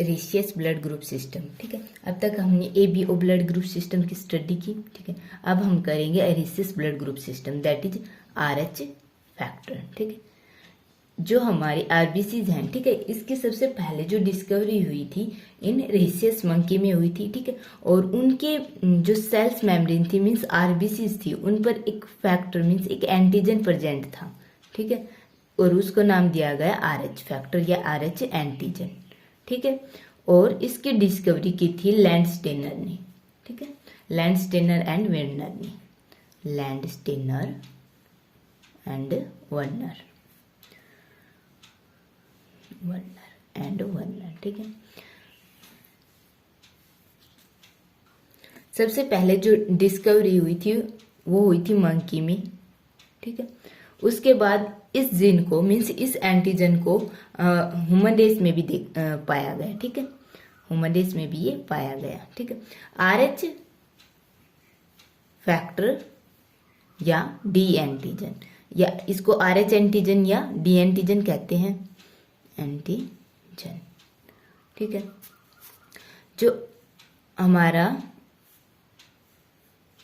Ratios blood group system. ठीक है, अब तक हमने ABO ब्लड ग्रुप सिस्टम की स्टडी की। ठीक है, अब हम करेंगे rhesus blood group system, that is RH factor. ठीक है, जो हमारी RBCs हैं, ठीक है, इसकी सबसे पहले जो डिस्कवरी हुई थी इन रेशियस मंकी में हुई थी। ठीक है, और उनके जो सेल्स मेम्ब्रेन थी मीन्स RBCs थी, उन पर एक फैक्टर मीन्स एक एंटीजन प्रेजेंट था। ठीक है, और उसको नाम दिया गया RH फैक्टर या RH एंटीजन। ठीक है, और इसकी डिस्कवरी की थी लैंडस्टेनर ने। ठीक है, लैंडस्टेनर एंड वर्नर ने, लैंडस्टेनर एंड वर्नर, ठीक है। सबसे पहले जो डिस्कवरी हुई थी वो हुई थी मंकी में। ठीक है, उसके बाद इस जीन को मीन्स इस एंटीजन को ह्यूमन रेस में भी पाया गया। ठीक है, ह्यूमन रेस में भी ये पाया गया। ठीक है, RH फैक्टर या D एंटीजन, या इसको RH एंटीजन या D एंटीजन कहते हैं, एंटीजन। ठीक है, जो हमारा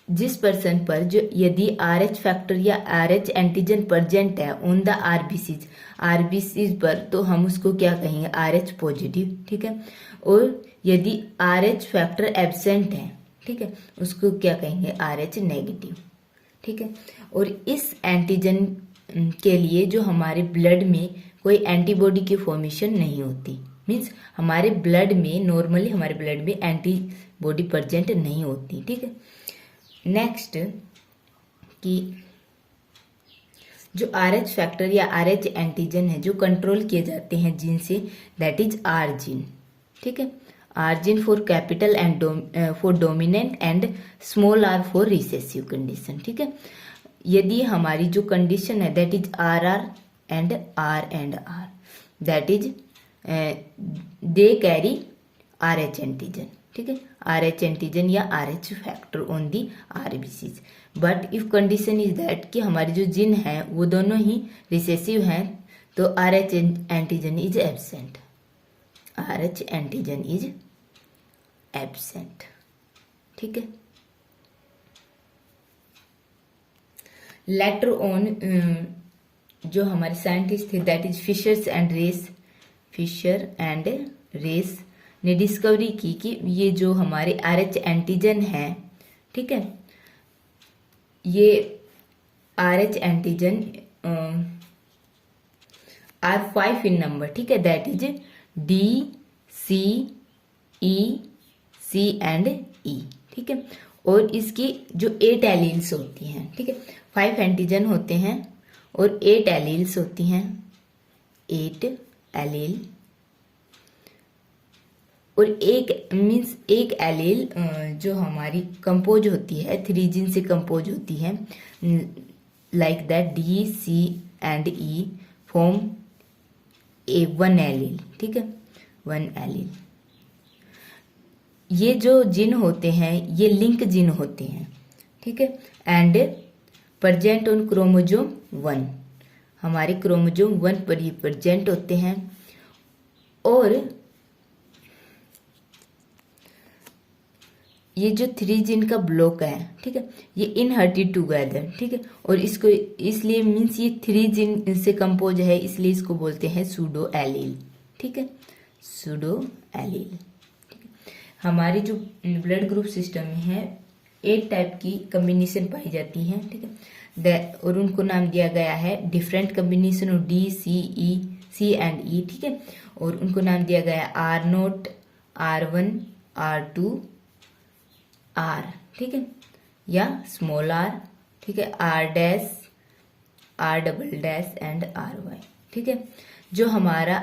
जिस पर्सन पर जो यदि RH फैक्टर या RH एंटीजन प्रेजेंट है ऑन द RBCs पर, तो हम उसको क्या कहेंगे, RH पॉजिटिव। ठीक है, और यदि RH फैक्टर एब्सेंट है, ठीक है, उसको क्या कहेंगे, RH नेगेटिव। ठीक है, और इस एंटीजन के लिए जो हमारे ब्लड में कोई एंटीबॉडी की फॉर्मेशन नहीं होती, मीन्स हमारे ब्लड में नॉर्मली हमारे ब्लड में एंटीबॉडी प्रेजेंट नहीं होती। ठीक है, नेक्स्ट कि जो RH फैक्टर या RH एंटीजन है जो कंट्रोल किए जाते हैं जीन से, दैट इज R जीन। ठीक है, R gene for capital and for dominant and small r for recessive condition. ठीक है, यदि हमारी जो कंडीशन है that is RR and R, that is they carry RH antigen. ठीक है, RH एंटीजन या RH factor on the RBCs। But if condition is that कि हमारी जो जीन है वो दोनों ही रिसेसिव हैं, तो RH antigen is absent, RH antigen is absent. ठीक है, लेटर ऑन जो हमारे साइंटिस्ट थे that is Fisher and Race ने डिस्कवरी की कि ये जो हमारे RH एंटीजन है, ठीक है, ये RH एंटीजन R5 इन नंबर। ठीक है, that is D, C, E, C and E। ठीक है, और इसकी जो 8 एलील्स होती हैं, ठीक है, 5 एंटीजन होते हैं और 8 एलील्स होती हैं, 8 एलील, और एक एलील जो हमारी कंपोज होती है 3 जीन से कंपोज होती है, like that D, C and E form one allele. ठीक है, 1 एलील। ये जो जीन होते हैं ये लिंक जीन होते हैं। ठीक है, एंड प्रेजेंट ऑन क्रोमोजोम 1, हमारे क्रोमोजोम 1 पर ही प्रेजेंट होते हैं। और ये जो 3 जीन का ब्लॉक है, ठीक है, ये इनहर्टेड टुगेदर। ठीक है, और इसको इसलिए मीन्स ये 3 जीन से कंपोज है, इसलिए इसको बोलते हैं सूडो एलील। ठीक है, सूडो एलील। हमारी जो ब्लड ग्रुप सिस्टम में है 8 टाइप की कम्बिनेशन पाई जाती हैं। ठीक है, और उनको नाम दिया गया है different combination of D, C and E। ठीक है, और उनको नाम दिया गया है R0, R1, R2, R। ठीक है, या स्मॉल r, ठीक है, R dash, R double dash and RY। ठीक है, जो हमारा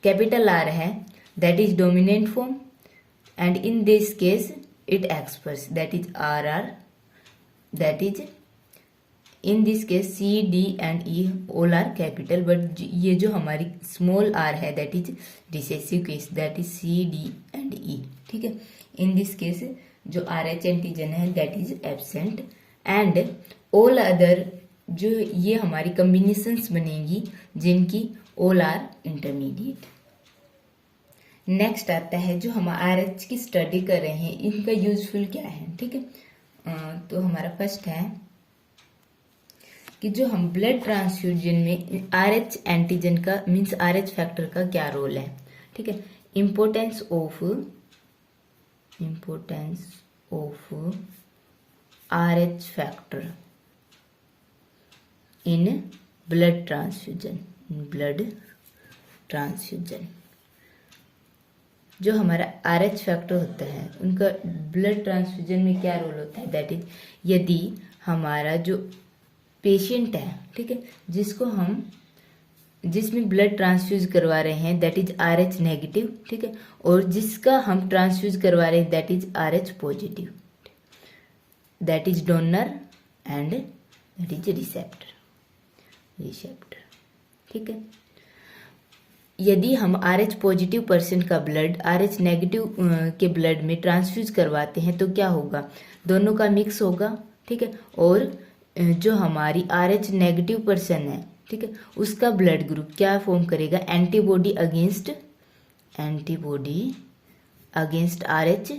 कैपिटल R है that is dominant form, and in this case it express that is RR, that is in this case C, D and E all are capital, but ये जो हमारी small r है that is recessive case, that is C, D and E। ठीक है, in this case जो RH antigen है that is absent, and all other जो ये हमारी combinations बनेगी जिनकी all are intermediate। नेक्स्ट आता है जो हम RH की स्टडी कर रहे हैं, इनका यूजफुल क्या है, ठीक है। तो हमारा फर्स्ट है कि जो हम ब्लड ट्रांसफ्यूजन में RH एंटीजन का मीन्स RH फैक्टर का क्या रोल है, ठीक है। Importance of RH factor in blood transfusion. जो हमारा RH फैक्टर होता है उनका ब्लड ट्रांसफ्यूजन में क्या रोल होता है, दैट इज यदि हमारा जो पेशेंट है, ठीक है, जिसमें ब्लड ट्रांसफ्यूज करवा रहे हैं दैट इज RH नेगेटिव, ठीक है, और जिसका हम ट्रांसफ्यूज करवा रहे हैं that is RH positive, that is donor and that is receptor, ठीक है। यदि हम RH पॉजिटिव पर्सन का ब्लड RH नेगेटिव के ब्लड में ट्रांसफ्यूज करवाते हैं तो क्या होगा, दोनों का मिक्स होगा, ठीक है, और जो हमारी RH नेगेटिव पर्सन है, ठीक है, उसका ब्लड ग्रुप क्या फॉर्म करेगा, antibody against RH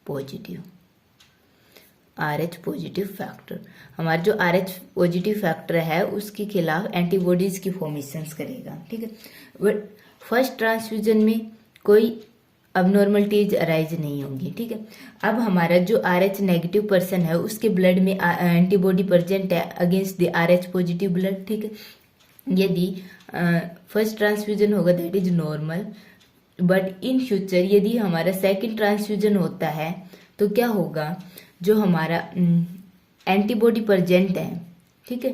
positive factor. हमारा जो RH पॉजिटिव फैक्टर है उसके खिलाफ एंटीबॉडीज की फॉर्मेशंस करेगा, ठीक है। फर्स्ट ट्रांसफ्यूजन में कोई अबनॉर्मलिटीज अराइज नहीं होंगी, ठीक है। अब हमारा जो RH नेगेटिव पर्सन है उसके ब्लड में एंटीबॉडी प्रेजेंट है against the RH positive blood, ठीक है। यदि फर्स्ट ट्रांसफ्यूजन होगा that is normal, but in future यदि हमारा सेकंड ट्रांसफ्यूजन होता है तो क्या होगा, जो हमारा एंटीबॉडी प्रेजेंट है, ठीक है,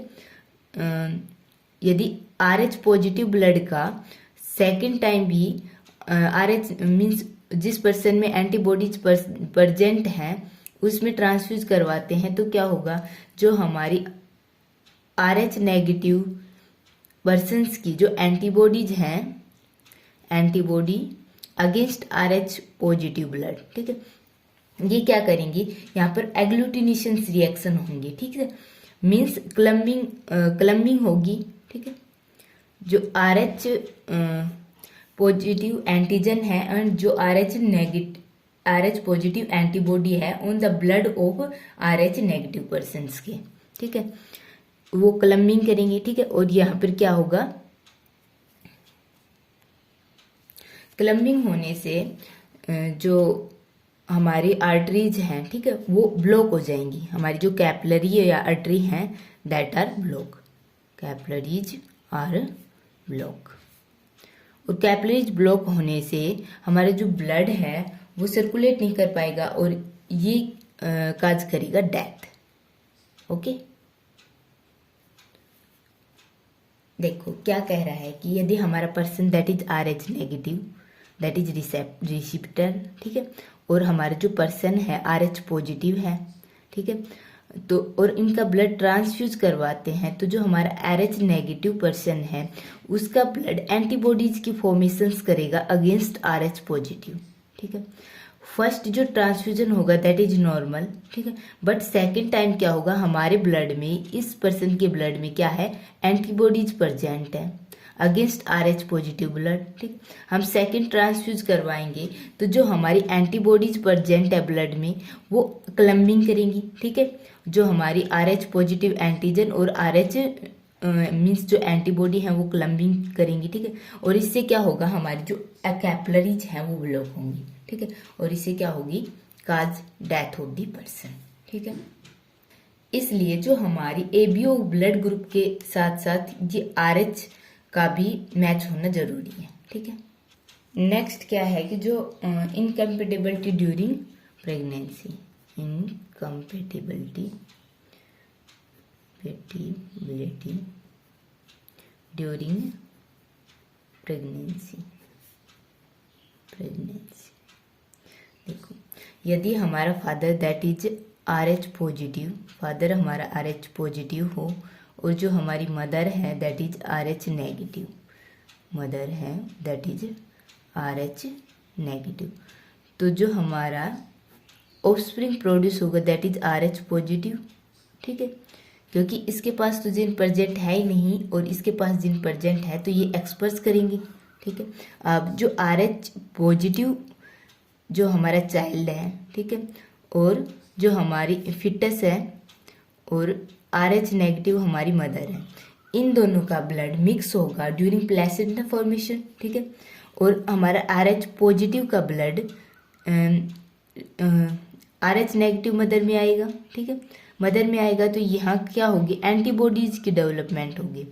यदि RH पॉजिटिव ब्लड का सेकंड टाइम भी RH मीन्स जिस पर्सन में एंटीबॉडीज प्रेजेंट हैं उसमें ट्रांसफ्यूज करवाते हैं तो क्या होगा, जो हमारी RH नेगेटिव पर्सन्स की जो एंटीबॉडीज हैं, antibody against RH positive blood, ठीक है, ये क्या करेंगे, यहाँ पर एग्लूटिनेशन रिएक्शन होंगे, ठीक है, मीन्स क्लम्बिंग होगी, ठीक है। जो RH पॉजिटिव एंटीजन है एंड जो RH पॉजिटिव एंटीबॉडी है on the blood of RH negative persons के, ठीक है, वो क्लम्बिंग करेंगे, ठीक है। और यहाँ पर क्या होगा, क्लम्बिंग होने से जो हमारी आर्टरीज हैं, ठीक है, वो ब्लॉक हो जाएंगी। हमारी जो कैपिलरी या आर्टरी हैं that R block, capillaries R block. और कैपिलरीज ब्लॉक होने से हमारा जो ब्लड है वो सर्कुलेट नहीं कर पाएगा और ये काज करेगा डेथ, ओके। देखो क्या कह रहा है कि यदि हमारा person that is RH negative, that is receptor, ठीक है, और हमारा जो पर्सन है RH पॉजिटिव है, ठीक है, तो और इनका ब्लड ट्रांसफ्यूज करवाते हैं तो जो हमारा RH नेगेटिव पर्सन है उसका ब्लड एंटीबॉडीज की फॉर्मेशंस करेगा अगेंस्ट RH पॉजिटिव, ठीक है। फर्स्ट जो ट्रांसफ्यूजन होगा दैट इज नॉर्मल, ठीक है, बट सेकेंड टाइम क्या होगा, हमारे ब्लड में इस पर्सन के ब्लड में क्या है, एंटीबॉडीज प्रेजेंट है अगेंस्ट RH पॉजिटिव ब्लड, ठीक। हम सेकंड ट्रांसफ्यूज करवाएंगे तो जो हमारी एंटीबॉडीज प्रेजेंट है ब्लड में वो क्लम्बिंग करेंगी, ठीक है। जो हमारी RH पॉजिटिव एंटीजन और RH मीन्स जो एंटीबॉडी है वो क्लम्बिंग करेंगी, ठीक है। और इससे क्या होगा, हमारी जो कैपिलरीज हैं वो ब्लॉक होंगी, ठीक है, और इससे क्या होगी, काज डेथ ऑफ द पर्सन, ठीक है। इसलिए जो हमारी ABO ब्लड ग्रुप के साथ साथ ये RH का भी मैच होना जरूरी है, ठीक है। नेक्स्ट क्या है कि जो incompatibility during pregnancy, incompatibility during pregnancy. देखो यदि हमारा father that is RH positive, father हमारा RH पॉजिटिव हो और जो हमारी मदर है that is RH negative, mother है दैट इज RH नेगेटिव, तो जो हमारा ऑफस्प्रिंग प्रोड्यूस होगा दैट इज RH पॉजिटिव, ठीक है, क्योंकि इसके पास तो जीन प्रेजेंट है ही नहीं और इसके पास जीन प्रेजेंट है तो ये एक्सप्रेस करेंगे, ठीक है। अब जो RH पॉजिटिव जो हमारा चाइल्ड है, ठीक है, और जो हमारी फिटस है और RH नेगेटिव हमारी मदर है, इन दोनों का ब्लड मिक्स होगा ड्यूरिंग प्लेसेंटा फॉर्मेशन, ठीक है। और हमारा RH पॉजिटिव का ब्लड RH नेगेटिव मदर में आएगा, ठीक है। मदर में आएगा तो यहाँ क्या होगी, एंटीबॉडीज की डेवलपमेंट होगी,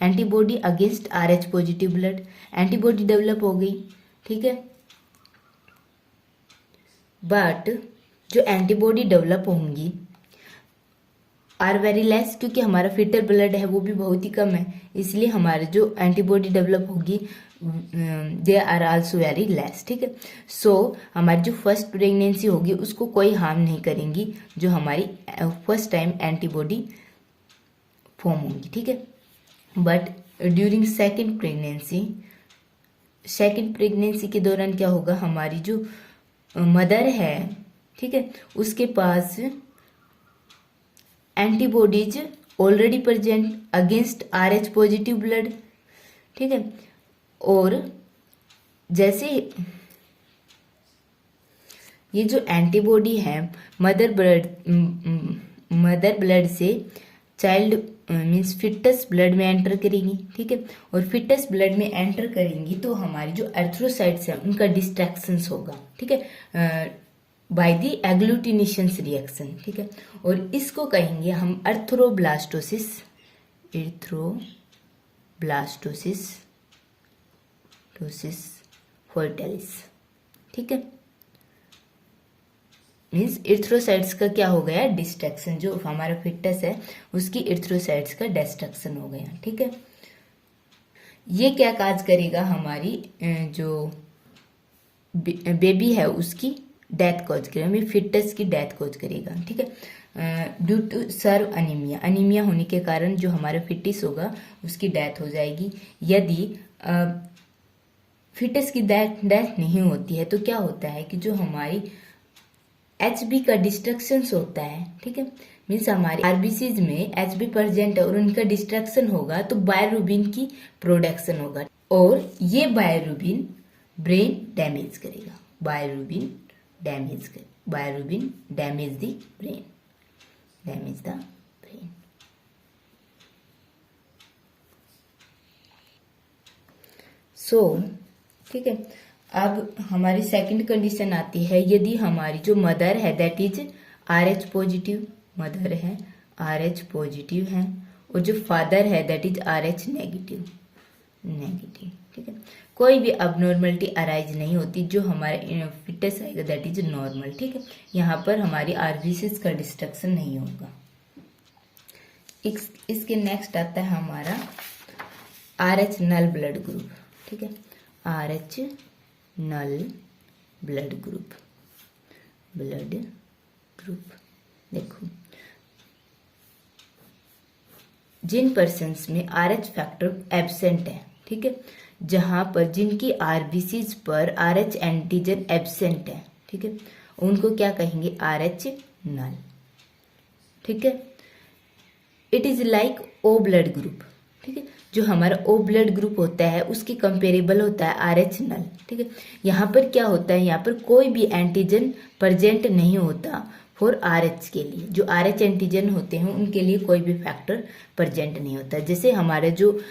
antibody against RH positive blood, antibody develop हो गई, ठीक है। बट जो एंटीबॉडी डेवलप होंगी आर वेरी लेस, क्योंकि हमारा फिटर ब्लड है वो भी बहुत ही कम है, इसलिए हमारे जो एंटीबॉडी डेवलप होगी they are also very less, ठीक है। सो हमारी जो फर्स्ट प्रेगनेंसी होगी उसको कोई हार्म नहीं करेंगी जो हमारी फर्स्ट टाइम एंटीबॉडी फॉर्म होंगी, ठीक है। बट ड्यूरिंग सेकेंड प्रेगनेंसी के दौरान क्या होगा, हमारी जो मदर है, ठीक है, उसके पास antibodies already present against RH positive blood, ठीक है। और जैसे ये जो एंटीबॉडी है मदर ब्लड से चाइल्ड मीन्स फिटस ब्लड में एंटर करेंगी, ठीक है। और फिटस ब्लड में एंटर करेंगी तो हमारी जो एर्थ्रोसाइट्स है उनका डिस्ट्रैक्शंस होगा, ठीक है, बाय द एग्लूटिनेशंस रिएक्शन, ठीक है। और इसको कहेंगे हम एर्थ्रोब्लास्टोसिस फोर्टालिस, ठीक है। मीन्स एर्थ्रोसाइट्स का क्या हो गया, डिस्ट्रक्शन, जो हमारा फिटस है उसकी एर्थ्रोसाइट्स का डिस्ट्रक्शन हो गया, ठीक है। ये क्या काज करेगा, हमारी जो बेबी है उसकी डेथ कॉज करेगा, मीन फिटस की डेथ कॉज करेगा, ठीक है। ड्यू टू सर्व अनीमिया होने के कारण जो हमारा फिटिस होगा उसकी डेथ हो जाएगी। यदि फिटस की डेथ नहीं होती है तो क्या होता है कि जो हमारी HB का डिस्ट्रक्शन होता है, ठीक है, मीन्स हमारे आरबीसीज में HB प्रेजेंट है और उनका डिस्ट्रक्शन होगा तो बायरूबिन की प्रोडक्शन होगा और ये बायरूबिन ब्रेन डैमेज करेगा, बायरूबिन डैमेज द ब्रेन, सो ठीक है। अब हमारी सेकंड कंडीशन आती है, यदि हमारी जो मदर है that is RH positive, mother है RH पॉजिटिव है और जो फादर है दैट इज RH नेगेटिव, ठीक है। कोई भी अबनॉर्मलिटी अराइज नहीं होती, जो हमारे फिटस आएगा दैट इज नॉर्मल, ठीक है। यहाँ पर हमारी आरबीसीज का डिस्ट्रक्शन नहीं होगा। इसके नेक्स्ट आता है हमारा RH नल ब्लड ग्रुप, ठीक है, RH नल ब्लड ग्रुप। देखो जिन पर्सन्स में RH फैक्टर एब्सेंट है, ठीक है, जहां पर जिनकी आरबीसीज पर RH एंटीजन एब्सेंट है, ठीक है, उनको क्या कहेंगे, RH नल, ठीक है। It is like O blood group, ठीक है, जो हमारा O ब्लड ग्रुप होता है उसके कंपेरेबल होता है RH नल, ठीक है। यहाँ पर क्या होता है, यहाँ पर कोई भी एंटीजन प्रेजेंट नहीं होता फॉर RH के लिए, जो RH एंटीजन होते हैं उनके लिए कोई भी फैक्टर प्रेजेंट नहीं होता। जैसे हमारा जो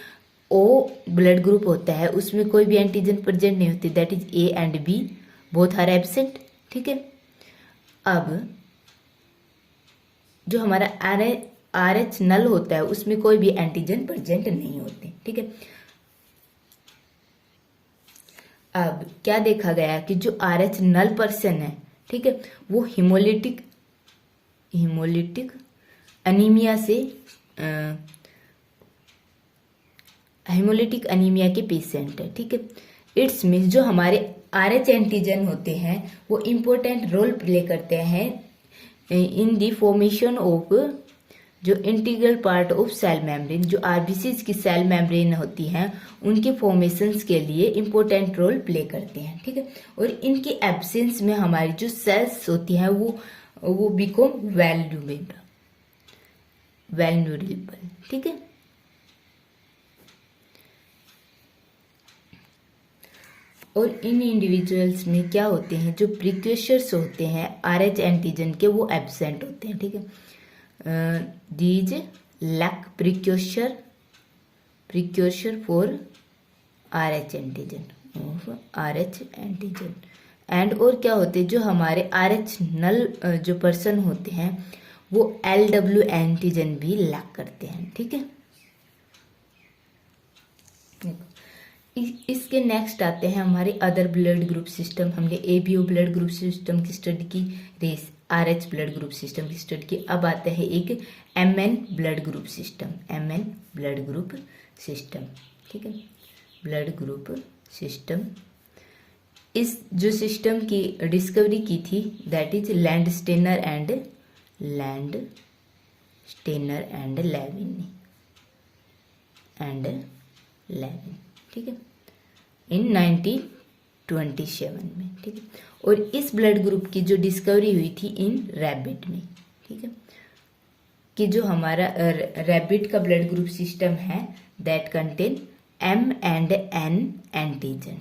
O ब्लड ग्रुप होता है उसमें कोई भी एंटीजन प्रेजेंट नहीं होती, that is A and B both are absent, ठीक है। अब जो हमारा RH नल होता है उसमें कोई भी एंटीजन प्रेजेंट नहीं होते, ठीक है। अब क्या देखा गया कि जो RH नल पर्सन है, ठीक है, वो हिमोलिटिक अनीमिया से हेमोलिटिक अनीमिया के पेशेंट है, ठीक है। इट्स मीन्स जो हमारे RH एंटीजन होते हैं वो इम्पोर्टेंट रोल प्ले करते हैं इन द फॉर्मेशन ऑफ जो integral part of cell membrane, जो आरबीसीज की सेल मेम्ब्रेन होती हैं उनके फॉर्मेशंस के लिए इम्पोर्टेंट रोल प्ले करते हैं, ठीक है। और इनकी एब्सेंस में हमारी जो सेल्स होती हैं वो बिकम वेल्नरेबल, ठीक है। और इन इंडिविजुअल्स में क्या होते हैं, जो प्रिक्वेशर्स होते हैं RH एंटीजन के, वो एब्सेंट होते हैं, ठीक है। These lack precursor for RH antigen and, और क्या होते हैं, जो हमारे RH नल जो पर्सन होते हैं वो LW एंटीजन भी लैक करते हैं, ठीक है। इसके नेक्स्ट आते हैं हमारे अदर ब्लड ग्रुप सिस्टम। हमने ABO ब्लड ग्रुप सिस्टम की स्टडी की, Race RH blood group system की स्टडी की। अब आते हैं एक MN blood group system, MN blood group system, ठीक है, ब्लड ग्रुप सिस्टम। इस जो सिस्टम की डिस्कवरी की थी that is Landsteiner and Levine, ठीक है, इन 1927 में, ठीक है। और इस ब्लड ग्रुप की जो डिस्कवरी हुई थी इन रैबिट में, ठीक है, कि जो हमारा रैबिट का ब्लड ग्रुप सिस्टम है that contain M and N antigen,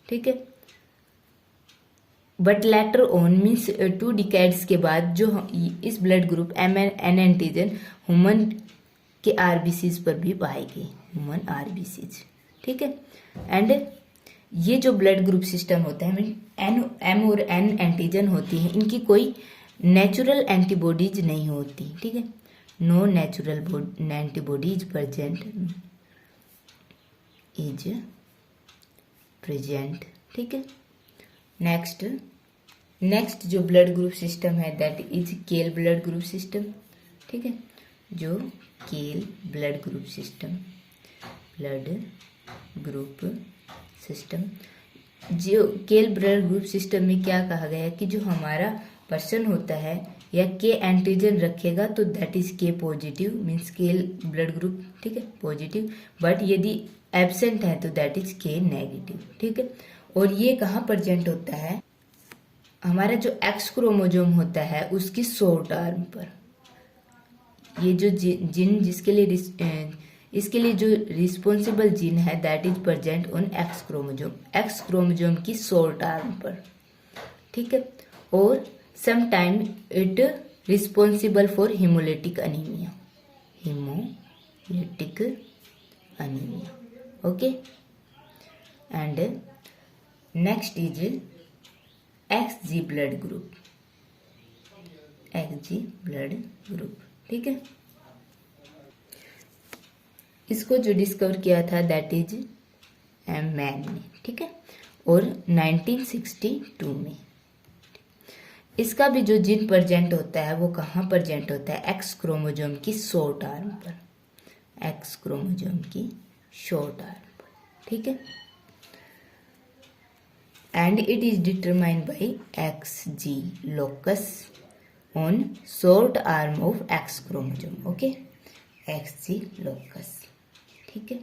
ठीक है। But later on means 2 decades के बाद जो इस blood group M and N antigen human के RBCs पर भी पाई गई, ह्यूमन RBCs, ठीक है। एंड ये जो ब्लड ग्रुप सिस्टम होता है M और N एंटीजन होती है, इनकी कोई नेचुरल एंटीबॉडीज नहीं होती, ठीक है, नो नेचुरल एंटीबॉडीज प्रेजेंट, ठीक है। नेक्स्ट जो ब्लड ग्रुप सिस्टम है दैट इज केल ब्लड ग्रुप सिस्टम, ठीक है, जो केल ब्लड ग्रुप सिस्टम, जो केल ब्लड ग्रुप सिस्टम में क्या कहा गया है कि जो हमारा पर्सन होता है या के एंटीजन रखेगा तो दैट इज के पॉजिटिव, मीन्स केल ब्लड ग्रुप, ठीक है, पॉजिटिव। बट यदि एब्सेंट है तो दैट इज के नेगेटिव, ठीक है। और ये कहाँ प्रेजेंट होता है, हमारा जो एक्स क्रोमोजोम होता है उसकी शॉर्ट आर्म पर। ये जो जीन जिसके लिए इसके लिए जो रिस्पॉन्सिबल जीन है that is present on x chromosome की शॉर्ट आर्म पर, ठीक है। और sometime it responsible for haemolytic anaemia, okay. And next is XG blood group, ठीक है। इसको जो डिस्कवर किया था दैट इज मैन ने, ठीक है, और 1962 में। इसका भी जो जीन प्रेजेंट होता है वो कहाँ प्रेजेंट होता है, एक्स क्रोमोजोम की शॉर्ट आर्म पर, ठीक है। And it is determined by XG locus on short arm of x chromosome, okay, XG locus, ठीक है।